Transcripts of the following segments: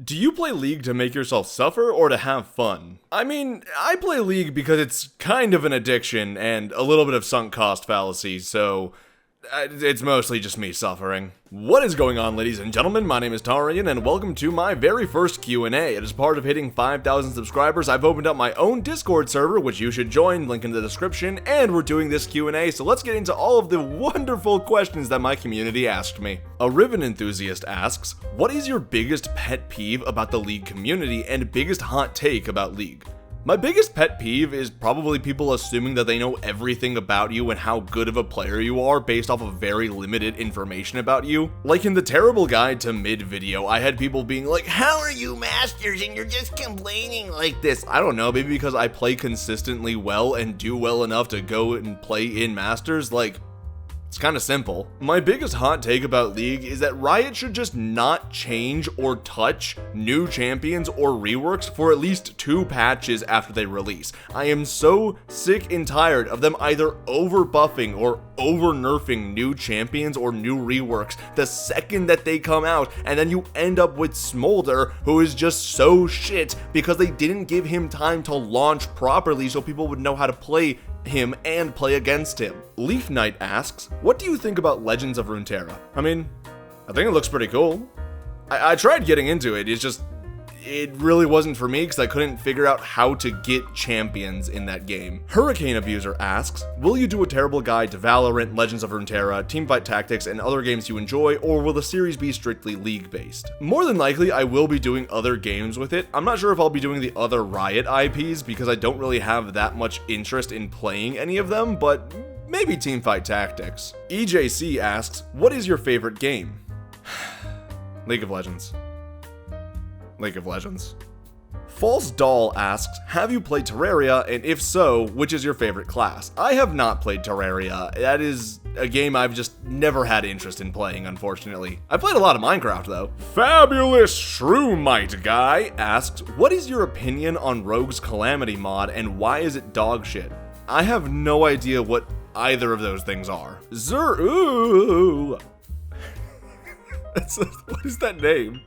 Do you play League to make yourself suffer or to have fun? I mean, I play League because it's kind of an addiction and a little bit of sunk cost fallacy, so it's mostly just me suffering. What is going on, ladies and gentlemen? My name is Tarian, and welcome to my very first Q&A. As part of hitting 5,000 subscribers, I've opened up my own Discord server, which you should join, link in the description, and we're doing this Q&A, so let's get into all of the wonderful questions that my community asked me. A Riven enthusiast asks, what is your biggest pet peeve about the League community and biggest hot take about League? My biggest pet peeve is probably people assuming that they know everything about you and how good of a player you are based off of very limited information about you. Like in the terrible guide to mid video, I had people being like, how are you masters and you're just complaining like this? I don't know, maybe because I play consistently well and do well enough to go and play in masters, like, it's kind of simple. My biggest hot take about League is that Riot should just not change or touch new champions or reworks for at least 2 patches after they release. I am so sick and tired of them either over buffing or over nerfing new champions or new reworks the second that they come out, and then you end up with Smolder, who is just so shit because they didn't give him time to launch properly so people would know how to play him and play against him. Leaf Knight asks, what do you think about Legends of Runeterra? I mean, I think it looks pretty cool. I tried getting into it, it really wasn't for me because I couldn't figure out how to get champions in that game. Hurricane Abuser asks, will you do a terrible guide to Valorant, Legends of Runeterra, Teamfight Tactics, and other games you enjoy, or will the series be strictly League based? More than likely, I will be doing other games with it. I'm not sure if I'll be doing the other Riot IPs because I don't really have that much interest in playing any of them, but maybe Teamfight Tactics. EJC asks, what is your favorite game? League of Legends. League of Legends. False Doll asks, have you played Terraria, and if so, which is your favorite class? I have not played Terraria. That is a game I've just never had interest in playing, unfortunately. I played a lot of Minecraft, though. Fabulous Shroomite Guy asks, what is your opinion on Rogue's Calamity mod, and why is it dog shit? I have no idea what either of those things are. Ooh. What is that name?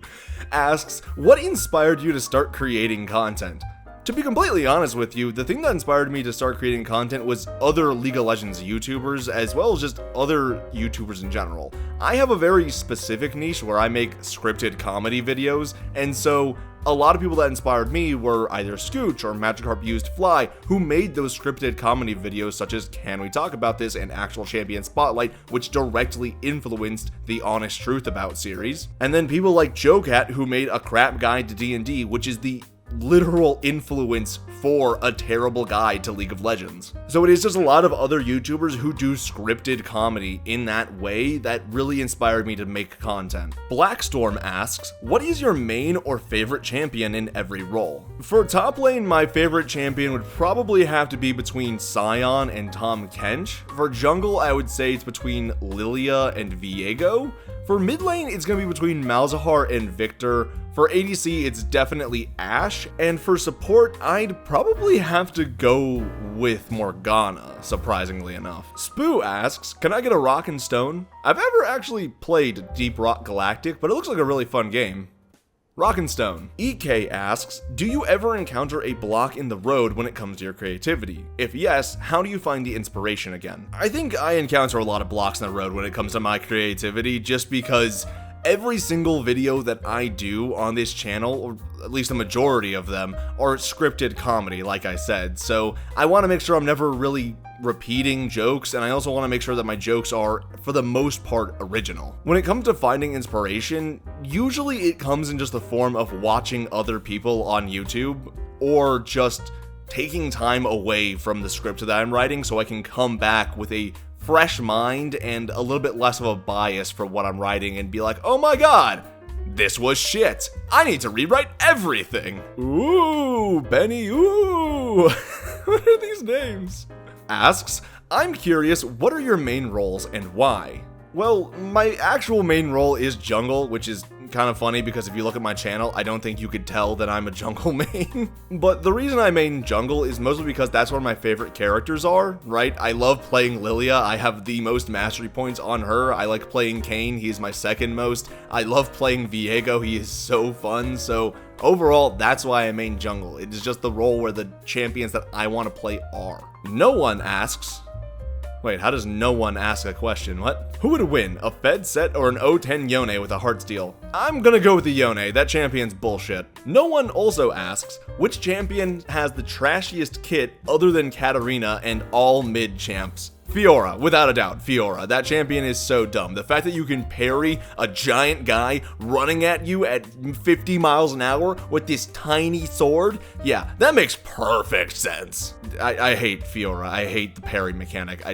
Asks, what inspired you to start creating content? To be completely honest with you, the thing that inspired me to start creating content was other League of Legends YouTubers, as well as just other YouTubers in general. I have a very specific niche where I make scripted comedy videos, and so a lot of people that inspired me were either Scooch or Magikarp Used Fly, who made those scripted comedy videos such as Can We Talk About This and Actual Champion Spotlight, which directly influenced the Honest Truth About series. And then people like JoeCat, who made a crap guide to D&D, which is the literal influence for a terrible guide to League of Legends. So it is just a lot of other YouTubers who do scripted comedy in that way that really inspired me to make content. Blackstorm asks, what is your main or favorite champion in every role? For top lane, my favorite champion would probably have to be between Sion and Tom Kench. For jungle, I would say it's between Lilia and Viego. For mid lane, it's going to be between Malzahar and Victor. For ADC, it's definitely Ashe. And for support, I'd probably have to go with Morgana, surprisingly enough. Spoo asks, can I get a Rock and Stone? I've never actually played Deep Rock Galactic, but it looks like a really fun game. Rock and Stone. EK asks, do you ever encounter a block in the road when it comes to your creativity? If yes, how do you find the inspiration again? I think I encounter a lot of blocks in the road when it comes to my creativity, just because every single video that I do on this channel, or at least a majority of them, are scripted comedy, like I said. So I want to make sure I'm never really repeating jokes, and I also want to make sure that my jokes are, for the most part, original. When it comes to finding inspiration, usually it comes in just the form of watching other people on YouTube, or just taking time away from the script that I'm writing so I can come back with a fresh mind and a little bit less of a bias for what I'm writing and be like, oh my god, this was shit. I need to rewrite everything. Ooh, Benny, ooh. What are these names? Asks, I'm curious, what are your main roles and why? Well, my actual main role is jungle, which is kind of funny because if you look at my channel, I don't think you could tell that I'm a jungle main. But the reason I main jungle is mostly because that's where my favorite characters are, right? I love playing Lilia. I have the most mastery points on her. I like playing Kayn. He's my second most. I love playing Viego. He is so fun. So overall, that's why I main jungle. It is just the role where the champions that I want to play are. No one asks... Wait, how does no one ask a question? What? Who would win, a Fed set or an O10 Yone with a Heartsteel? I'm gonna go with the Yone, that champion's bullshit. No one also asks, which champion has the trashiest kit other than Katarina and all mid champs? Fiora, without a doubt, Fiora. That champion is so dumb. The fact that you can parry a giant guy running at you at 50 miles an hour with this tiny sword, yeah, that makes perfect sense. I hate Fiora. I hate the parry mechanic.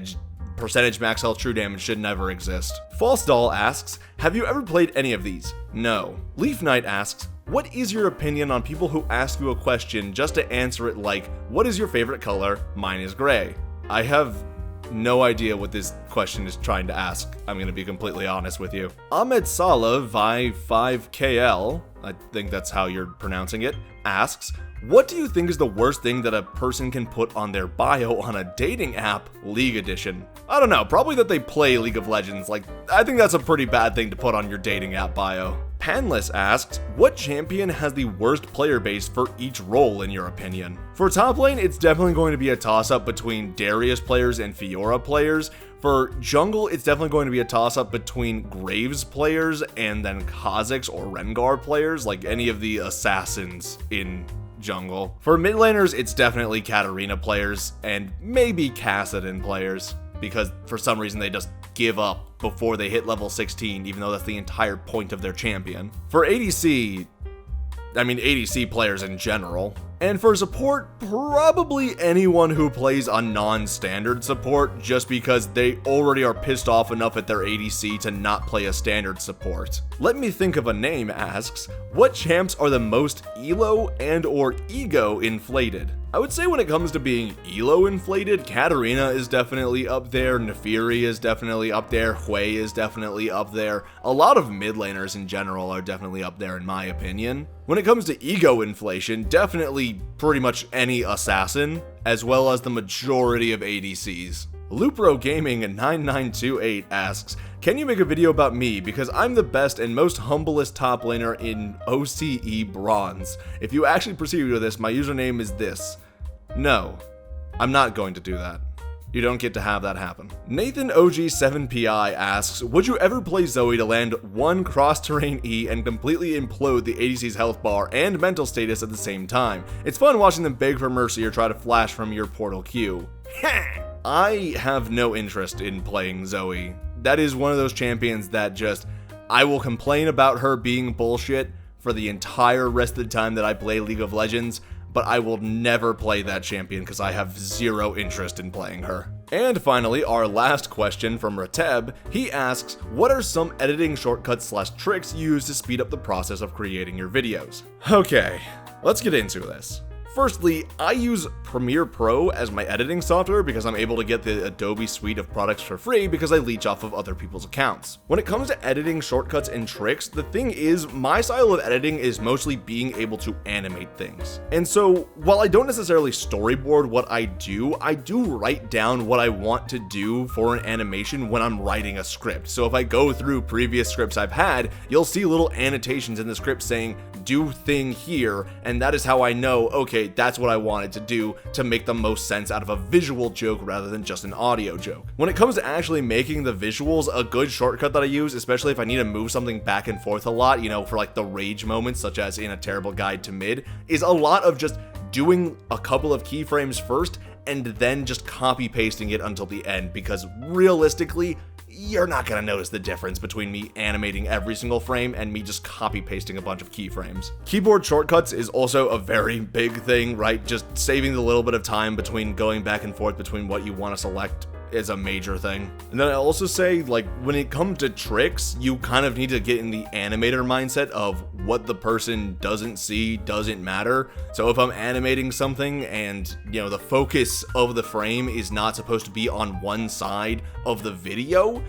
Percentage max health true damage should never exist. False Doll asks, have you ever played any of these? No. Leaf Knight asks, what is your opinion on people who ask you a question just to answer it like, what is your favorite color? Mine is gray. I have no idea what this question is trying to ask. I'm gonna be completely honest with you. Ahmed Salah Vi 5KL, I think that's how you're pronouncing it, asks, what do you think is the worst thing that a person can put on their bio on a dating app, League Edition? I don't know, probably that they play League of Legends. Like, I think that's a pretty bad thing to put on your dating app bio. Panless asks, what champion has the worst player base for each role in your opinion? For top lane, it's definitely going to be a toss-up between Darius players and Fiora players. For jungle, it's definitely going to be a toss-up between Graves players and then Kha'Zix or Rengar players, like any of the assassins in jungle. For mid laners, it's definitely Katarina players and maybe Kassadin players, because for some reason they just give up before they hit level 16, even though that's the entire point of their champion. For ADC, I mean ADC players in general. And for support, probably anyone who plays a non-standard support, just because they already are pissed off enough at their ADC to not play a standard support. Let me think of a name asks, what champs are the most elo and or ego inflated? I would say when it comes to being elo inflated, Katarina is definitely up there, Nefiri is definitely up there, Hui is definitely up there. A lot of mid laners in general are definitely up there in my opinion. When it comes to ego inflation, definitely pretty much any assassin, as well as the majority of ADCs. Lupro Gaming 9928 asks, can you make a video about me because I'm the best and most humblest top laner in OCE Bronze? If you actually proceed with this, my username is this. No, I'm not going to do that. You don't get to have that happen. Nathan OG7PI asks, would you ever play Zoe to land one cross-terrain E and completely implode the ADC's health bar and mental status at the same time? It's fun watching them beg for mercy or try to flash from your portal Q. I have no interest in playing Zoe. That is one of those champions that just, I will complain about her being bullshit for the entire rest of the time that I play League of Legends, but I will never play that champion because I have zero interest in playing her. And finally, our last question from Rateb, he asks, what are some editing shortcuts / tricks you use to speed up the process of creating your videos? Okay, let's get into this. Firstly, I use Premiere Pro as my editing software because I'm able to get the Adobe suite of products for free because I leech off of other people's accounts. When it comes to editing shortcuts and tricks, the thing is, my style of editing is mostly being able to animate things. And so, while I don't necessarily storyboard what I do write down what I want to do for an animation when I'm writing a script. So if I go through previous scripts I've had, you'll see little annotations in the script saying, do thing here, and that is how I know, okay, that's what I wanted to do to make the most sense out of a visual joke rather than just an audio joke. When it comes to actually making the visuals, a good shortcut that I use, especially if I need to move something back and forth a lot, you know, for like the rage moments, such as in A Terrible Guide to Mid, is a lot of just doing a couple of keyframes first and then just copy pasting it until the end, because realistically, you're not gonna notice the difference between me animating every single frame and me just copy pasting a bunch of keyframes. Keyboard shortcuts is also a very big thing, right? Just saving the little bit of time between going back and forth between what you want to select is a major thing. And then I also say, like, when it comes to tricks, you kind of need to get in the animator mindset of what the person doesn't see doesn't matter. So if I'm animating something and, you know, the focus of the frame is not supposed to be on one side of the video,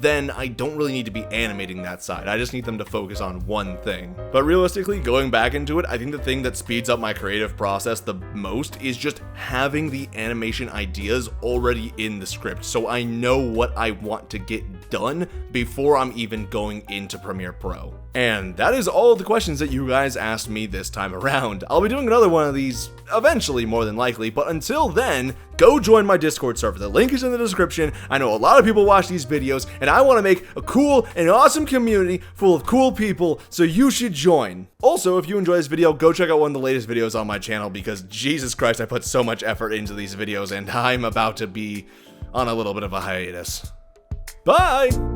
then I don't really need to be animating that side. I just need them to focus on one thing. But realistically, going back into it, I think the thing that speeds up my creative process the most is just having the animation ideas already in the script, so I know what I want to get done before I'm even going into Premiere Pro. And that is all of the questions that you guys asked me this time around. I'll be doing another one of these eventually, more than likely, but until then, go join my Discord server. The link is in the description. I know a lot of people watch these videos, and I want to make a cool and awesome community full of cool people, so you should join. Also, if you enjoy this video, go check out one of the latest videos on my channel, because Jesus Christ, I put so much effort into these videos, and I'm about to be on a little bit of a hiatus. Bye!